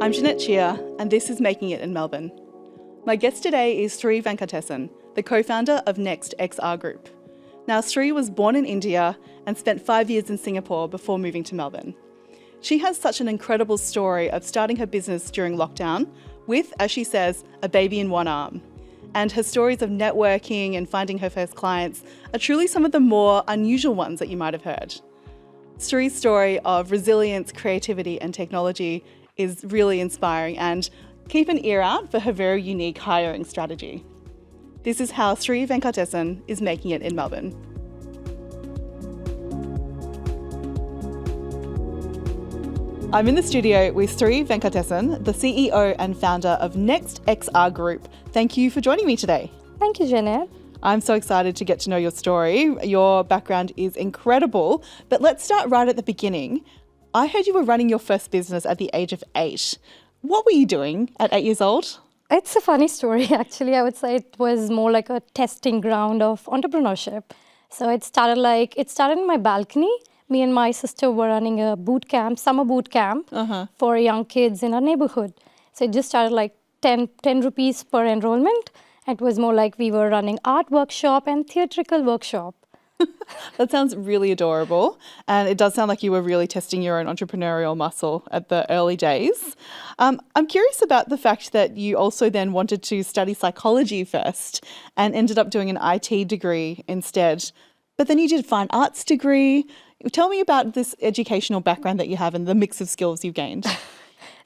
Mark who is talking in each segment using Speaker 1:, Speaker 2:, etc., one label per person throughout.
Speaker 1: I'm Jeanette Chia, and this is Making It in Melbourne. My guest today is Sri Venkatesan, the co-founder of NextXR Group. Now, Sri was born in India and spent 5 years in Singapore before moving to Melbourne. She has such an incredible story of starting her business during lockdown with, as she says, a baby in one arm. And her stories of networking and finding her first clients are truly some of the more unusual ones that you might have heard. Sri's story of resilience, creativity and technology is really inspiring, and keep an ear out for her very unique hiring strategy. This is how Sri Venkatesan is making it in Melbourne. I'm in the studio with Sri Venkatesan, the CEO and founder of NextXR Group. Thank you for joining me today.
Speaker 2: Thank you, Jeanette.
Speaker 1: I'm so excited to get to know your story. Your background is incredible, but let's start right at the beginning. I heard you were running your first business at the age of 8. What were you doing at 8 years old?
Speaker 2: It's a funny story, actually. I would say it was more like a testing ground of entrepreneurship. So it started in my balcony. Me and my sister were running a summer boot camp for young kids in our neighborhood. So it just started like 10 rupees per enrollment. It was more like we were running art workshop and theatrical workshop.
Speaker 1: That sounds really adorable. And it does sound like you were really testing your own entrepreneurial muscle at the early days. I'm curious about the fact that you also then wanted to study psychology first and ended up doing an IT degree instead. But then you did a fine arts degree. Tell me about this educational background that you have and the mix of skills you've gained.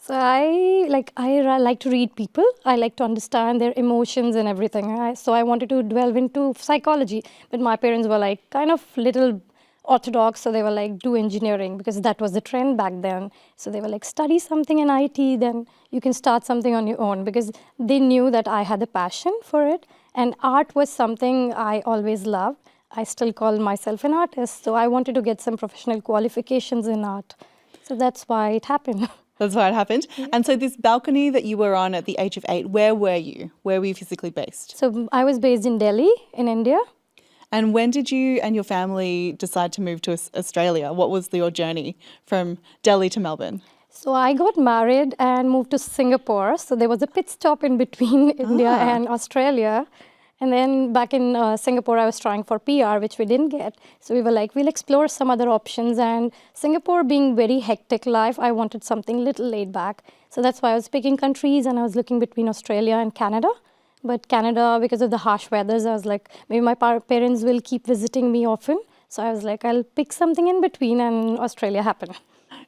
Speaker 2: So I like to read people. I like to understand their emotions and everything. So I wanted to delve into psychology, but my parents were like kind of little orthodox. So they were like, do engineering because that was the trend back then. So they were like, study something in IT, then you can start something on your own, because they knew that I had a passion for it. And art was something I always loved. I still call myself an artist. So I wanted to get some professional qualifications in art. So that's why it happened.
Speaker 1: That's why it happened. Yeah. And so this balcony that you were on at the age of 8, where were you? Where were you physically based?
Speaker 2: So I was based in Delhi, in India.
Speaker 1: And when did you and your family decide to move to Australia? What was your journey from Delhi to Melbourne?
Speaker 2: So I got married and moved to Singapore. So there was a pit stop in between India and Australia. And then back in Singapore, I was trying for PR, which we didn't get. So we were like, we'll explore some other options. And Singapore being very hectic life, I wanted something little laid back. So that's why I was picking countries, and I was looking between Australia and Canada. But Canada, because of the harsh weathers, I was like, maybe my parents will keep visiting me often. So I was like, I'll pick something in between, and Australia happened.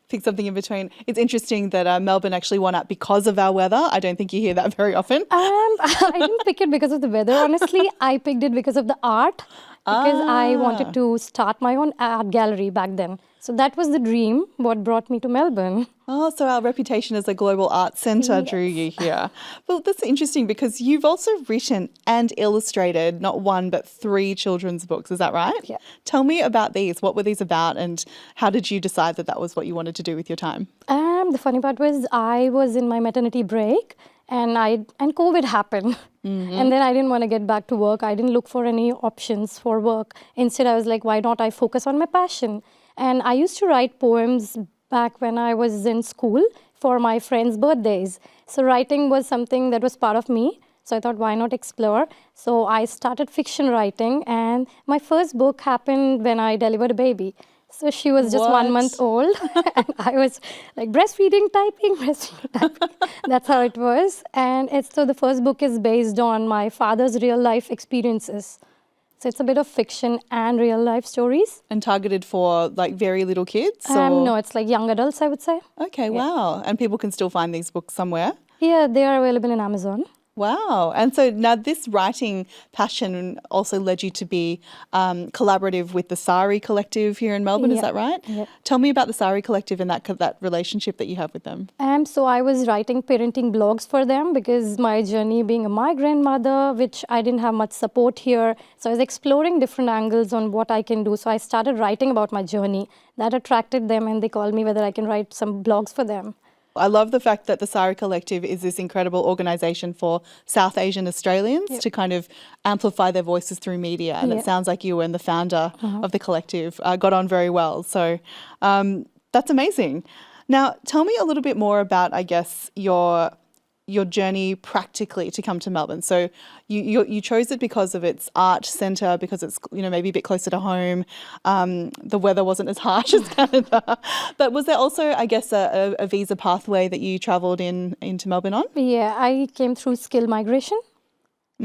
Speaker 1: Pick something in between. It's interesting that Melbourne actually won out because of our weather. I don't think you hear that very often.
Speaker 2: I didn't pick it because of the weather, honestly. I picked it because of the art, because I wanted to start my own art gallery back then. So that was the dream, what brought me to Melbourne.
Speaker 1: Oh, so our reputation as a global arts centre drew you here. Well, that's interesting because you've also written and illustrated not 1 but 3 children's books. Is that right?
Speaker 2: Yeah.
Speaker 1: Tell me about these. What were these about, and how did you decide that that was what you wanted to do with your time?
Speaker 2: The funny part was I was in my maternity break, and COVID happened. And then I didn't want to get back to work. I didn't look for any options for work. Instead, I was like, why not I focus on my passion? And I used to write poems back when I was in school for my friends' birthdays. So writing was something that was part of me. So I thought, why not explore? So I started fiction writing, and my first book happened when I delivered a baby. So she was just 1 month old, and I was like breastfeeding, typing. That's how it was. And so the first book is based on my father's real life experiences. So it's a bit of fiction and real life stories.
Speaker 1: And targeted for like very little kids?
Speaker 2: No, it's like young adults, I would say.
Speaker 1: Okay, wow. And people can still find these books somewhere?
Speaker 2: Yeah, they are available in Amazon.
Speaker 1: Wow. And so now this writing passion also led you to be collaborative with the Sari Collective here in Melbourne, is that right?
Speaker 2: Yeah.
Speaker 1: Tell me about the Sari Collective and that relationship that you have with them.
Speaker 2: So I was writing parenting blogs for them because my journey being a migrant mother, which I didn't have much support here. So I was exploring different angles on what I can do. So I started writing about my journey. That attracted them, and they called me whether I can write some blogs for them.
Speaker 1: I love the fact that the Sari Collective is this incredible organisation for South Asian Australians to kind of amplify their voices through media. And it sounds like you and the founder of the collective got on very well. So that's amazing. Now, tell me a little bit more about, I guess, your journey practically to come to Melbourne. So you chose it because of its art centre, because it's, you know, maybe a bit closer to home. The weather wasn't as harsh as Canada. But was there also, I guess, a visa pathway that you travelled into Melbourne on?
Speaker 2: Yeah, I came through skill migration.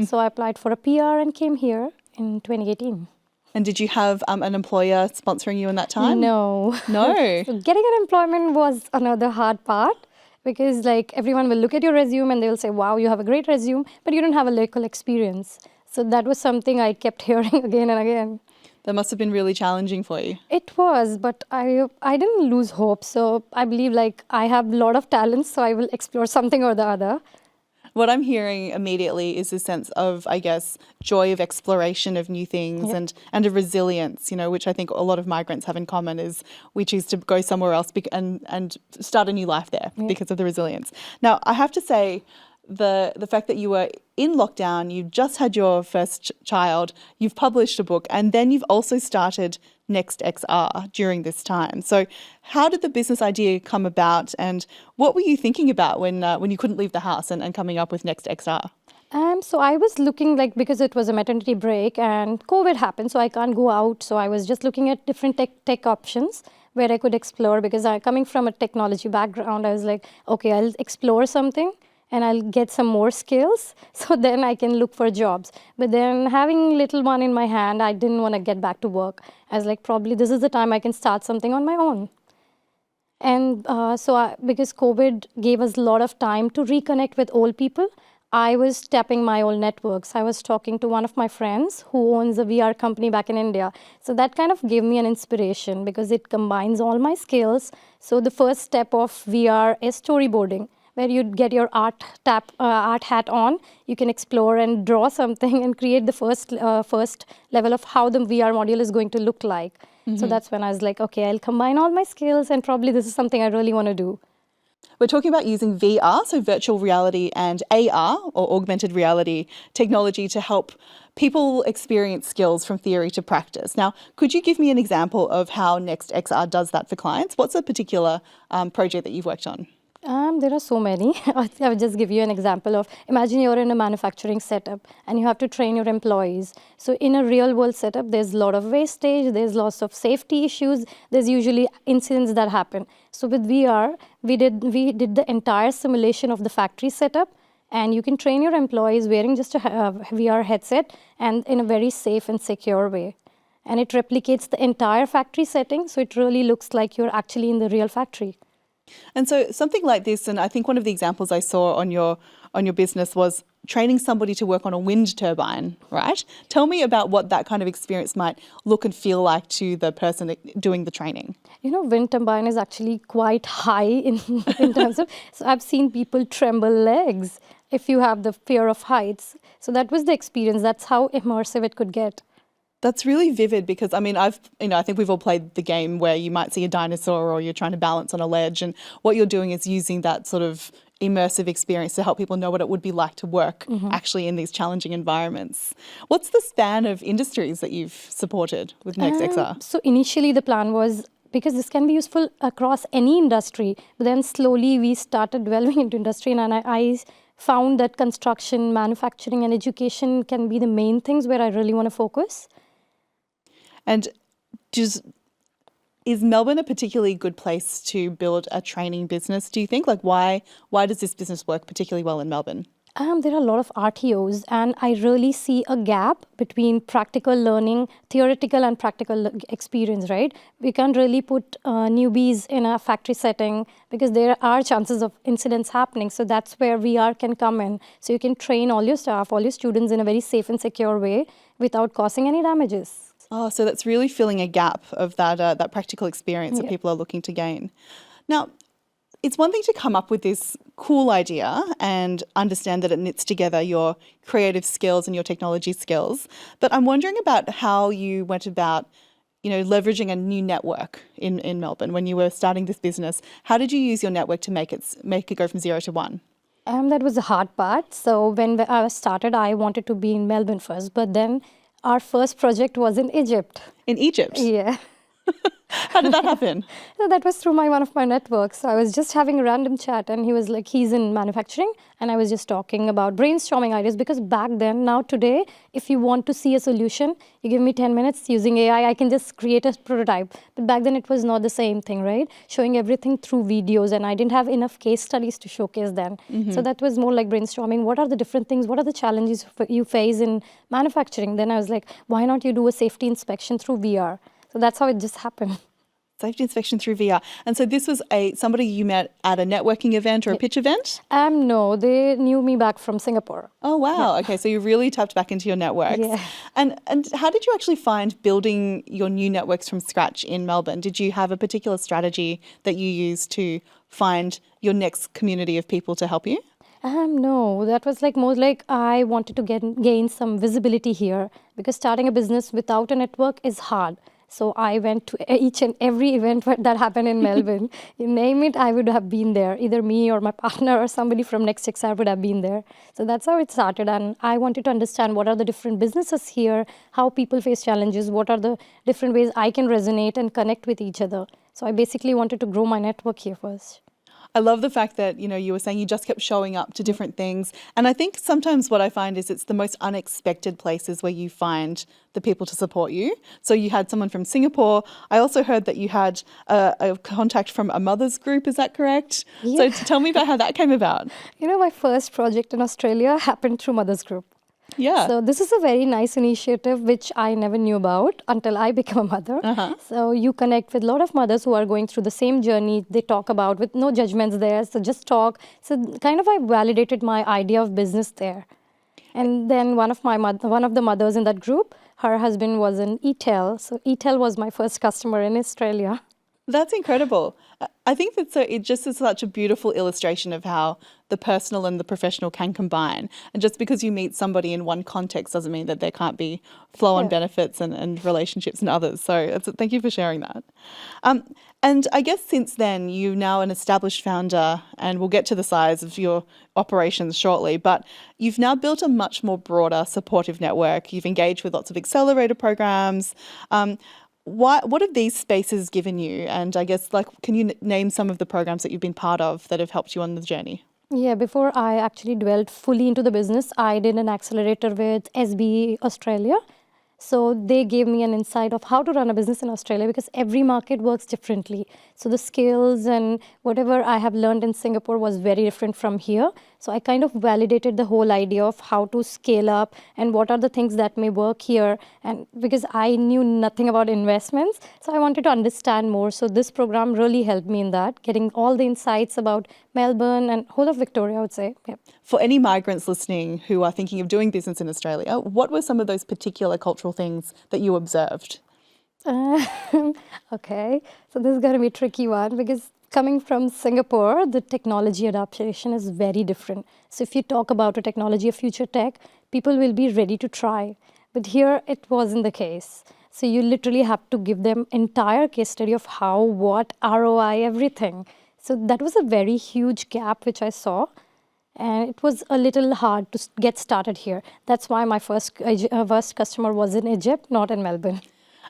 Speaker 2: So I applied for a PR and came here in 2018.
Speaker 1: And did you have an employer sponsoring you in that time?
Speaker 2: No.
Speaker 1: No.
Speaker 2: So getting an employment was another hard part because like everyone will look at your resume and they'll say, wow, you have a great resume, but you don't have a local experience. So that was something I kept hearing again and again.
Speaker 1: That must have been really challenging for you.
Speaker 2: It was, but I didn't lose hope. So I believe like I have a lot of talents, so I will explore something or the other.
Speaker 1: What I'm hearing immediately is a sense of, I guess, joy of exploration of new things and of resilience, you know, which I think a lot of migrants have in common is we choose to go somewhere else and start a new life there because of the resilience. Now, I have to say, the fact that you were in lockdown, you just had your first child, you've published a book, and then you've also started NextXR during this time. So how did the business idea come about, and what were you thinking about when you couldn't leave the house and coming up with NextXR?
Speaker 2: So I was looking like, because it was a maternity break and COVID happened, so I can't go out. So I was just looking at different tech options where I could explore, because coming from a technology background, I was like, okay, I'll explore something and I'll get some more skills, so then I can look for jobs. But then having little one in my hand, I didn't want to get back to work. I was like, probably this is the time I can start something on my own. And because COVID gave us a lot of time to reconnect with old people, I was tapping my old networks. I was talking to one of my friends who owns a VR company back in India. So that kind of gave me an inspiration because it combines all my skills. So the first step of VR is storyboarding, where you get your art hat on. You can explore and draw something and create the first level of how the VR module is going to look like. Mm-hmm. So that's when I was like, okay, I'll combine all my skills, and probably this is something I really want to do.
Speaker 1: We're talking about using VR, so virtual reality, and AR, or augmented reality technology, to help people experience skills from theory to practice. Now, could you give me an example of how NextXR does that for clients? What's a particular project that you've worked on?
Speaker 2: There are so many. I will just give you an example of, imagine you're in a manufacturing setup and you have to train your employees. So in a real world setup, there's a lot of wastage, there's lots of safety issues, there's usually incidents that happen. So with VR, we did the entire simulation of the factory setup, and you can train your employees wearing just a VR headset and in a very safe and secure way. And it replicates the entire factory setting, so it really looks like you're actually in the real factory.
Speaker 1: And so something like this, and I think one of the examples I saw on your business was training somebody to work on a wind turbine, right? Tell me about what that kind of experience might look and feel like to the person doing the training.
Speaker 2: You know, wind turbine is actually quite high in terms of, so I've seen people tremble legs if you have the fear of heights. So that was the experience. That's how immersive it could get.
Speaker 1: That's really vivid because, I mean, I think we've all played the game where you might see a dinosaur or you're trying to balance on a ledge, and what you're doing is using that sort of immersive experience to help people know what it would be like to work actually in these challenging environments. What's the span of industries that you've supported with NextXR?
Speaker 2: So initially the plan was, because this can be useful across any industry, but then slowly we started delving into industry, and I found that construction, manufacturing and education can be the main things where I really want to focus.
Speaker 1: And is Melbourne a particularly good place to build a training business, do you think? Like, why does this business work particularly well in Melbourne?
Speaker 2: There are a lot of RTOs, and I really see a gap between practical learning, theoretical and practical experience, right? We can't really put newbies in a factory setting because there are chances of incidents happening. So that's where VR can come in. So you can train all your staff, all your students in a very safe and secure way without causing any damages.
Speaker 1: Oh, so that's really filling a gap of that practical experience that people are looking to gain. Now, it's one thing to come up with this cool idea and understand that it knits together your creative skills and your technology skills, but I'm wondering about how you went about, leveraging a new network in Melbourne when you were starting this business. How did you use your network to make it go from 0 to 1?
Speaker 2: That was the hard part. So when I started, I wanted to be in Melbourne first, but then our first project was in Egypt.
Speaker 1: In Egypt?
Speaker 2: Yeah.
Speaker 1: How did that happen?
Speaker 2: So that was through one of my networks. So I was just having a random chat, and he was like, he's in manufacturing, and I was just talking about brainstorming ideas, because back then, now today, if you want to see a solution, you give me 10 minutes using AI, I can just create a prototype. But back then, it was not the same thing, right? Showing everything through videos, and I didn't have enough case studies to showcase then. So that was more like brainstorming. What are the different things? What are the challenges you face in manufacturing? Then I was like, why not you do a safety inspection through VR? So that's how it just happened.
Speaker 1: Safety inspection through VR. And so this was somebody you met at a networking event or a pitch event?
Speaker 2: No, they knew me back from Singapore.
Speaker 1: Oh, wow. Okay, so you really tapped back into your networks.
Speaker 2: Yeah.
Speaker 1: And how did you actually find building your new networks from scratch in Melbourne? Did you have a particular strategy that you used to find your next community of people to help you?
Speaker 2: No, that was like more like I wanted to gain some visibility here, because starting a business without a network is hard. So I went to each and every event that happened in Melbourne. You name it, I would have been there. Either me or my partner or somebody from NextXR would have been there. So that's how it started. And I wanted to understand what are the different businesses here, how people face challenges, what are the different ways I can resonate and connect with each other. So I basically wanted to grow my network here first.
Speaker 1: I love the fact that, you were saying you just kept showing up to different things. And I think sometimes what I find is it's the most unexpected places where you find the people to support you. So you had someone from Singapore. I also heard that you had a contact from a mother's group. Is that correct?
Speaker 2: Yeah.
Speaker 1: So tell me about how that came about.
Speaker 2: My first project in Australia happened through Mother's Group.
Speaker 1: Yeah.
Speaker 2: So this is a very nice initiative which I never knew about until I became a mother. So you connect with a lot of mothers who are going through the same journey. They talk about with no judgments there. So just talk. So kind of I validated my idea of business there. And then one of the mothers in that group, her husband was in ETEL. So ETEL was my first customer in Australia.
Speaker 1: That's incredible. I think that it just is such a beautiful illustration of how the personal and the professional can combine. And just because you meet somebody in one context doesn't mean that there can't be flow-on benefits and relationships in others. So thank you for sharing that. And I guess since then, you're now an established founder, and we'll get to the size of your operations shortly, but you've now built a much more broader supportive network. You've engaged with lots of accelerator programs. What have these spaces given you? And I guess, can you name some of the programs that you've been part of that have helped you on the journey?
Speaker 2: Yeah, before I actually dwelled fully into the business, I did an accelerator with SB Australia. So they gave me an insight of how to run a business in Australia, because every market works differently. So the skills and whatever I have learned in Singapore was very different from here. So I kind of validated the whole idea of how to scale up and what are the things that may work here. And because I knew nothing about investments, so I wanted to understand more. So this program really helped me in that, getting all the insights about Melbourne and whole of Victoria, I would say. Yeah.
Speaker 1: For any migrants listening who are thinking of doing business in Australia, what were some of those particular cultural things that you observed?
Speaker 2: Okay, so this is going to be a tricky one, because coming from Singapore, the technology adaptation is very different. So if you talk about a technology, a future tech, people will be ready to try. But here it wasn't the case. So you literally have to give them entire case study of how, what, ROI, everything. So that was a very huge gap which I saw. And it was a little hard to get started here. That's why my first customer was in Egypt, not in Melbourne.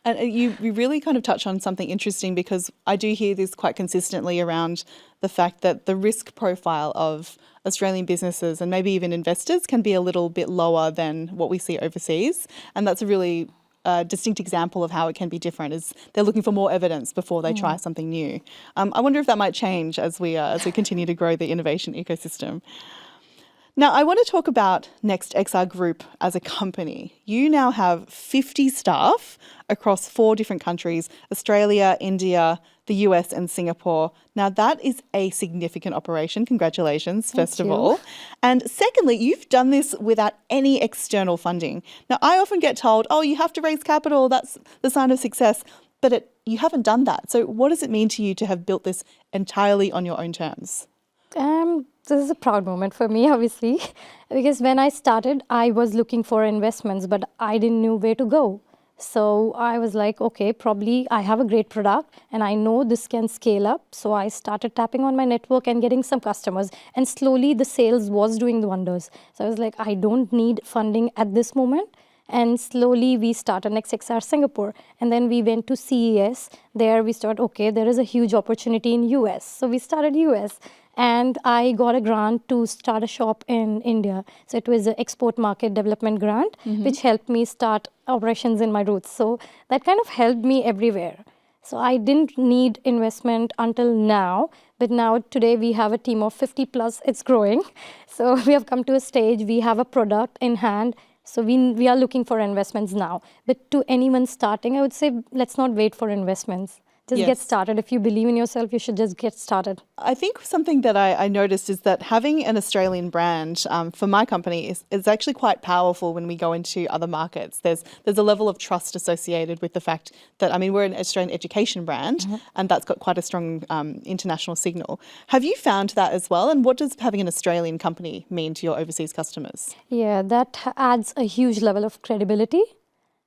Speaker 1: And you really kind of touch on something interesting, because I do hear this quite consistently around the fact that the risk profile of Australian businesses and maybe even investors can be a little bit lower than what we see overseas. And that's a really distinct example of how it can be different, is they're looking for more evidence before they try something new. I wonder if that might change as we continue to grow the innovation ecosystem. Now, I want to talk about NextXR Group as a company. You now have 50 staff across 4 different countries: Australia, India, the US and Singapore. Now, that is a significant operation. Congratulations, first of all. And secondly, you've done this without any external funding. Now, I often get told, oh, you have to raise capital, that's the sign of success. But you haven't done that. So what does it mean to you to have built this entirely on your own terms?
Speaker 2: This is a proud moment for me, obviously, because when I started, I was looking for investments, but I didn't know where to go. So I was like, okay, probably I have a great product and I know this can scale up. So I started tapping on my network and getting some customers, and slowly the sales was doing the wonders. So I was like, I don't need funding at this moment. And slowly we started NextXR Singapore. And then we went to CES. There we started, okay, there is a huge opportunity in US. So we started US. And I got a grant to start a shop in India. So it was an export market development grant, which helped me start operations in my roots. So that kind of helped me everywhere. So I didn't need investment until now, but now today we have a team of 50 plus, it's growing. So we have come to a stage, we have a product in hand. So we are looking for investments now. But to anyone starting, I would say, let's not wait for investments. Just get started. If you believe in yourself, you should just get started.
Speaker 1: I think something that I noticed is that having an Australian brand for my company is actually quite powerful when we go into other markets. There's a level of trust associated with the fact that, I mean, we're an Australian education brand and that's got quite a strong international signal. Have you found that as well? And what does having an Australian company mean to your overseas customers?
Speaker 2: Yeah, that adds a huge level of credibility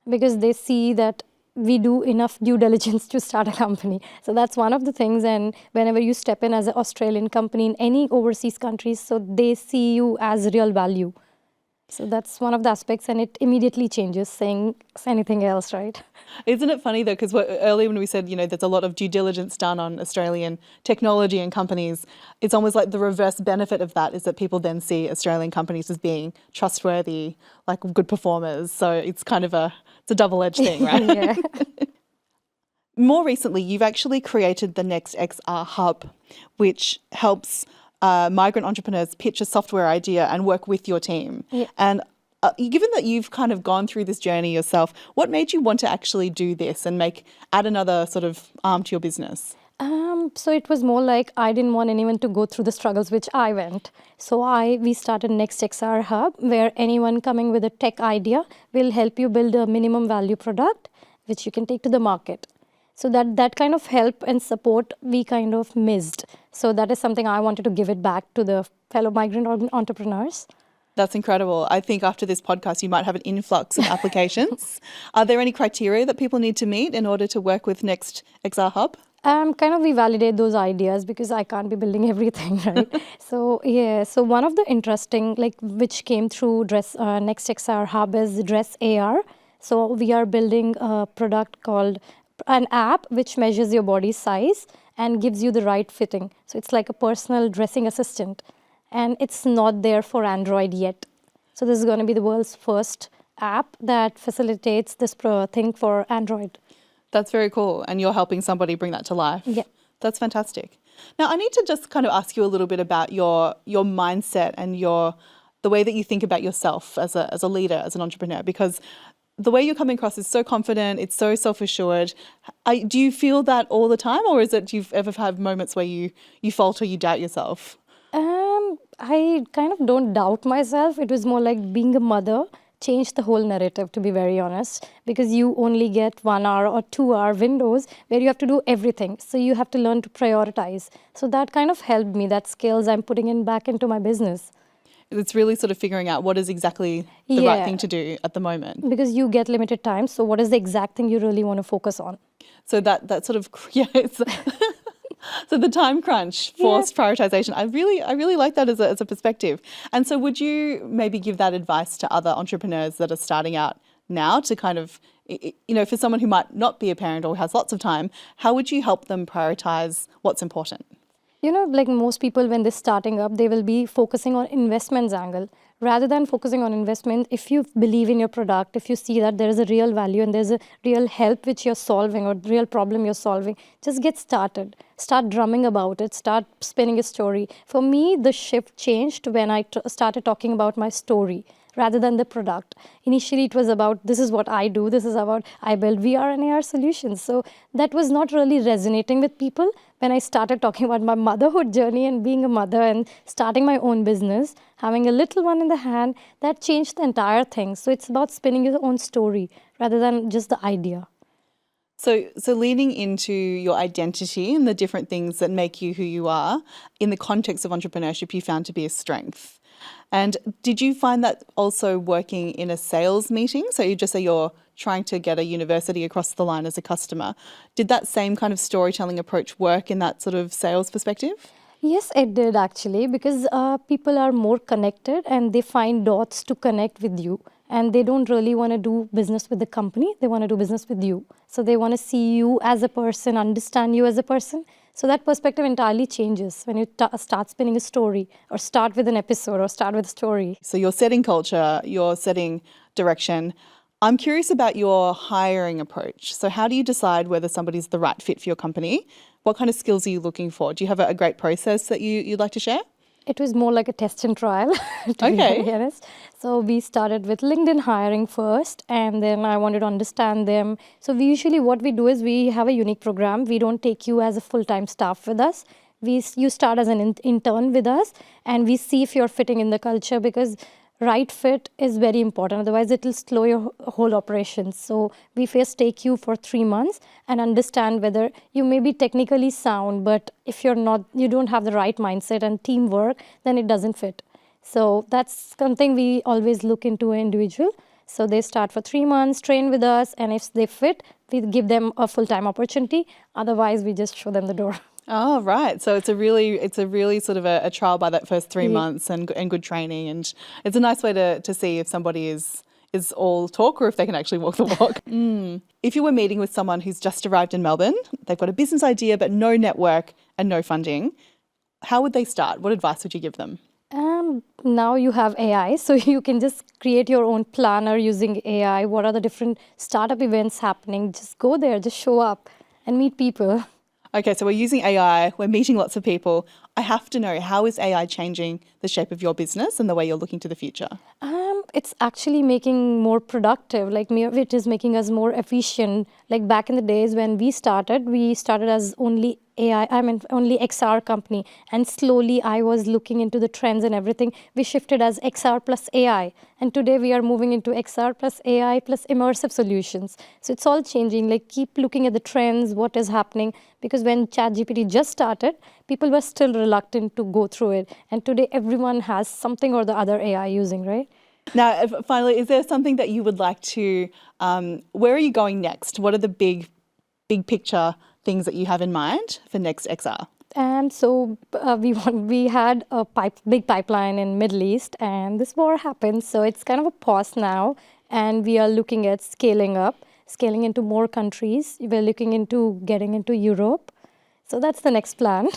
Speaker 2: because they see that we do enough due diligence to start a company. So that's one of the things. And whenever you step in as an Australian company in any overseas countries, so they see you as real value. So that's one of the aspects, and it immediately changes saying anything else, right?
Speaker 1: Isn't it funny though, because earlier when we said, you know, there's a lot of due diligence done on Australian technology and companies, it's almost like the reverse benefit of that is that people then see Australian companies as being trustworthy, like good performers. So it's kind of it's a double-edged thing, right?
Speaker 2: Yeah.
Speaker 1: More recently, you've actually created the NextXR Hub, which helps migrant entrepreneurs pitch a software idea and work with your team.
Speaker 2: Yeah.
Speaker 1: And given that you've kind of gone through this journey yourself, what made you want to actually do this and add another sort of arm to your business?
Speaker 2: So it was more like I didn't want anyone to go through the struggles which I went. So we started NextXR Hub, where anyone coming with a tech idea will help you build a minimum value product, which you can take to the market. So that kind of help and support we kind of missed. So that is something I wanted to give it back to the fellow migrant entrepreneurs.
Speaker 1: That's incredible. I think after this podcast, you might have an influx of applications. Are there any criteria that people need to meet in order to work with NextXR Hub?
Speaker 2: We validate those ideas because I can't be building everything, right? So one of the interesting, which came through NextXR Hub is Dress AR. So we are building a product called an app which measures your body size and gives you the right fitting. So it's like a personal dressing assistant. And it's not there for Android yet. So this is going to be the world's first app that facilitates this thing for Android.
Speaker 1: That's very cool. And you're helping somebody bring that to life.
Speaker 2: Yeah.
Speaker 1: That's fantastic. Now, I need to just kind of ask you a little bit about your mindset and the way that you think about yourself as a leader, as an entrepreneur, because the way you're coming across is so confident, it's so self-assured. Do you feel that all the time, or is it do you ever have moments where you falter, you doubt yourself?
Speaker 2: I kind of don't doubt myself. It was more like being a mother changed the whole narrative, to be very honest, because you only get 1 hour or 2 hour windows where you have to do everything. So you have to learn to prioritize. So that kind of helped me, that skills I'm putting back into my business.
Speaker 1: It's really sort of figuring out what is exactly the right thing to do at the moment.
Speaker 2: Because you get limited time. So what is the exact thing you really want to focus on?
Speaker 1: So that sort of, it's so the time crunch, forced prioritization. I really like that as a perspective. And so would you maybe give that advice to other entrepreneurs that are starting out now to kind of, for someone who might not be a parent or has lots of time, how would you help them prioritize what's important?
Speaker 2: Like most people, when they're starting up, they will be focusing on investments angle. Rather than focusing on investment, if you believe in your product, if you see that there is a real value and there's a real help which you're solving or real problem you're solving, just get started. Start drumming about it. Start spinning a story. For me, the shift changed when I started talking about my story rather than the product. Initially, it was about, this is what I do. This is about, I build VR and AR solutions. So that was not really resonating with people. When I started talking about my motherhood journey and being a mother and starting my own business, having a little one in the hand, that changed the entire thing. So it's about spinning your own story rather than just the idea.
Speaker 1: So leaning into your identity and the different things that make you who you are in the context of entrepreneurship, you found to be a strength. And did you find that also working in a sales meeting? So you just say you're trying to get a university across the line as a customer. Did that same kind of storytelling approach work in that sort of sales perspective?
Speaker 2: Yes, it did actually, because people are more connected and they find dots to connect with you. and they don't really want to do business with the company. They want to do business with you. So they want to see you as a person, understand you as a person. So that perspective entirely changes when you start spinning a story, or start with an episode, or start with a story.
Speaker 1: So you're setting culture, you're setting direction. I'm curious about your hiring approach. So how do you decide whether somebody's the right fit for your company? What kind of skills are you looking for? Do you have a great process that you'd like to share?
Speaker 2: It was more like a test and trial, to be very honest. So we started with LinkedIn hiring first, and then I wanted to understand them. So what we do is we have a unique program. We don't take you as a full-time staff with us. You start as an intern with us, and we see if you're fitting in the culture, because right fit is very important. Otherwise, it will slow your whole operations. So we first take you for 3 months and understand whether you may be technically sound, but if you don't have the right mindset and teamwork, then it doesn't fit. So that's something we always look into an individual. So they start for 3 months, train with us, and if they fit, we give them a full-time opportunity. Otherwise, we just show them the door.
Speaker 1: Oh, right. So it's a really sort of a trial by that first 3 months and good training. And it's a nice way to see if somebody is all talk or if they can actually walk the walk. If you were meeting with someone who's just arrived in Melbourne, they've got a business idea but no network and no funding, how would they start? What advice would you give them?
Speaker 2: Now you have AI, so you can just create your own planner using AI. What are the different startup events happening? Just go there, just show up and meet people.
Speaker 1: Okay, so we're using AI, we're meeting lots of people. I have to know, how is AI changing the shape of your business and the way you're looking to the future?
Speaker 2: It's actually making more productive. It is making us more efficient. Like back in the days when we started as only only XR company. And slowly I was looking into the trends and everything. We shifted as XR plus AI. And today we are moving into XR plus AI plus immersive solutions. So it's all changing. Like keep looking at the trends, what is happening. Because when ChatGPT just started, people were still reluctant to go through it. And today everyone has something or the other AI using, right?
Speaker 1: Now, finally, is there something that you would like to, where are you going next? What are the big picture things that you have in mind for NextXR?
Speaker 2: And so we had a big pipeline in Middle East, and this war happened. So it's kind of a pause now, and we are looking at scaling into more countries. We're looking into getting into Europe. So that's the next plan.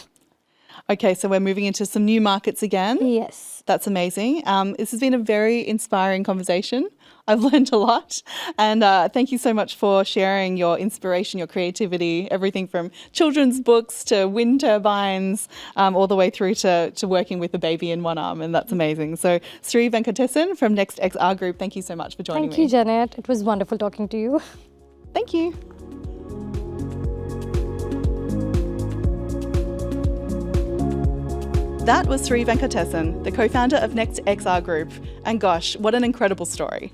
Speaker 1: Okay, so we're moving into some new markets again.
Speaker 2: Yes.
Speaker 1: That's amazing. This has been a very inspiring conversation. I've learned a lot. And thank you so much for sharing your inspiration, your creativity, everything from children's books to wind turbines, all the way through to working with a baby in one arm. And that's amazing. So Sri Venkatesan from NextXR Group, thank you so much for joining me.
Speaker 2: Thank you, Janet. It was wonderful talking to you.
Speaker 1: Thank you. That was Sri Venkatesan, the co-founder of NextXR Group. And gosh, what an incredible story.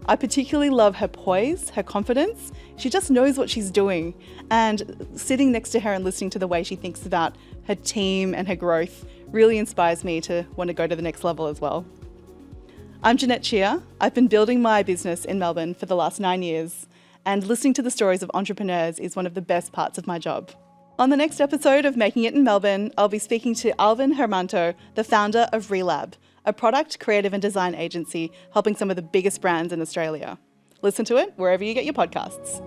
Speaker 1: I particularly love her poise, her confidence. She just knows what she's doing. And sitting next to her and listening to the way she thinks about her team and her growth really inspires me to want to go to the next level as well. I'm Jeanette Chia. I've been building my business in Melbourne for the last 9 years. And listening to the stories of entrepreneurs is one of the best parts of my job. On the next episode of Making It in Melbourne, I'll be speaking to Alvin Hermanto, the founder of Relab, a product, creative and design agency helping some of the biggest brands in Australia. Listen to it wherever you get your podcasts.